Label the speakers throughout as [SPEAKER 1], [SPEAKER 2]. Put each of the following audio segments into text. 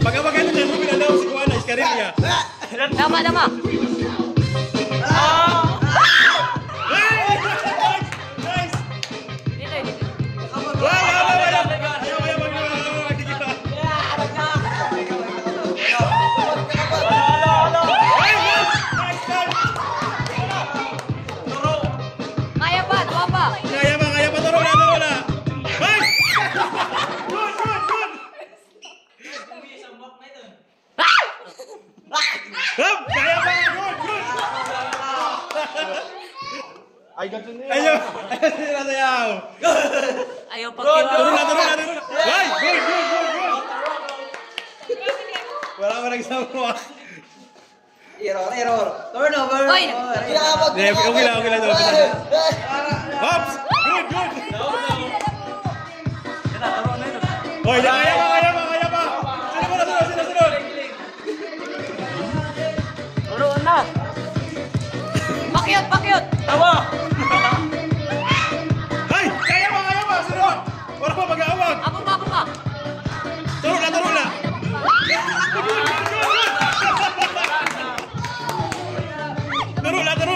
[SPEAKER 1] Pag-awagan na mo pinalaw si Kuana, Iskarilla.
[SPEAKER 2] Tama.
[SPEAKER 1] Nice!
[SPEAKER 2] Dito. Kaya pa, tawa pa.
[SPEAKER 1] Kaya pa, turo na. Nice! Good! Kaya pa, good!
[SPEAKER 3] Ay, ganun niya.
[SPEAKER 1] Ayaw sayaw.
[SPEAKER 2] Ayaw pa.
[SPEAKER 1] Turo na. Ay, good! Wala pa nagsawa.
[SPEAKER 4] Error. Turnover.
[SPEAKER 2] Oy!
[SPEAKER 1] Okay lang. Hops! Good! Oy, kaya pa! Sunod!
[SPEAKER 3] Turuan na.
[SPEAKER 2] Pakyot!
[SPEAKER 3] Tawa.
[SPEAKER 1] Ay! Kaya pa! Sunod! Wala pa mag-aawag!
[SPEAKER 2] Apo pa.
[SPEAKER 1] Turo na! Turo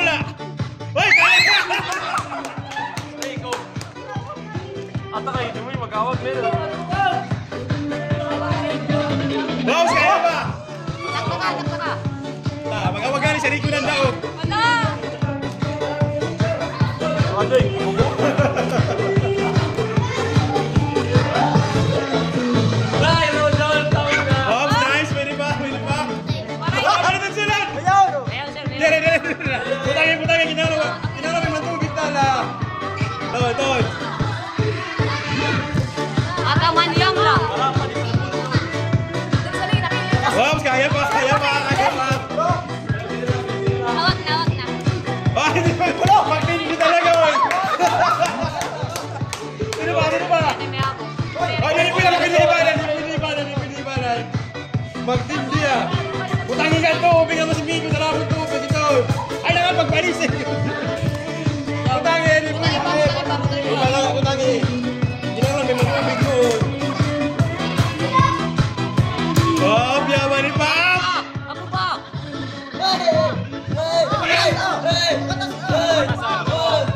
[SPEAKER 1] na! Ay! Kaya!
[SPEAKER 3] Ay, go. Ata kayo, di mo yung mag-awag meron.
[SPEAKER 1] Boss, kaya pa!
[SPEAKER 2] Takta ka.
[SPEAKER 1] Mag-awag ka ni si Rico ng daog.
[SPEAKER 2] Ano?
[SPEAKER 3] Aday.
[SPEAKER 1] Hops, nice! Pwede pa! Ano na sila?
[SPEAKER 2] Ayaw, sir.
[SPEAKER 1] Dire. Putangin, ginagawa may matugit na. Tol.
[SPEAKER 2] Ataman yang lang.
[SPEAKER 1] Hops, kaya pa!
[SPEAKER 2] Awag na.
[SPEAKER 1] Ah, hindi pa! Pag-hindi talaga, oy! Sino ba?
[SPEAKER 2] May ako.
[SPEAKER 1] Ay, pinilibanan. Magtindi ah. Butangin ka ito, upingan mo si Miko sa labot ko. Dito. Ay, pagpalis eh. Butangin, butangin. Ginagawa, may magpapig mo. Oh, biyaman ni Pam!
[SPEAKER 2] Apo pa.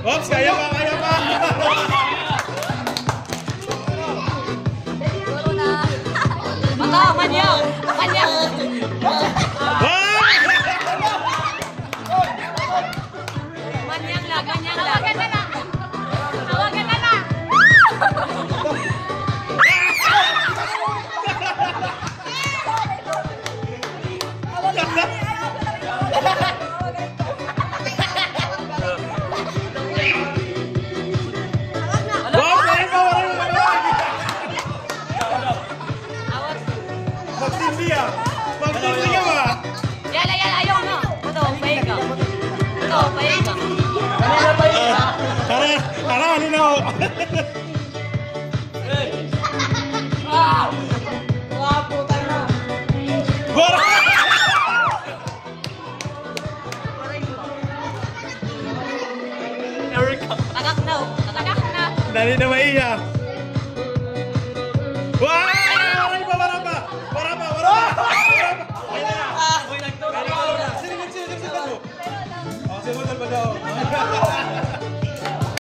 [SPEAKER 1] Ops, kaya pa!
[SPEAKER 2] Turo na. Mata, manyang. Manyang lang. Tawagan na lang.
[SPEAKER 1] Magtindi ka ba?
[SPEAKER 2] Yala, ayaw na. Ito, pahig ka.
[SPEAKER 1] Tara, ano na ako? Gora!
[SPEAKER 2] Tagak na.
[SPEAKER 1] Dali na maiya. Wow! Para pa! Sino mo? Sinunod pa daw.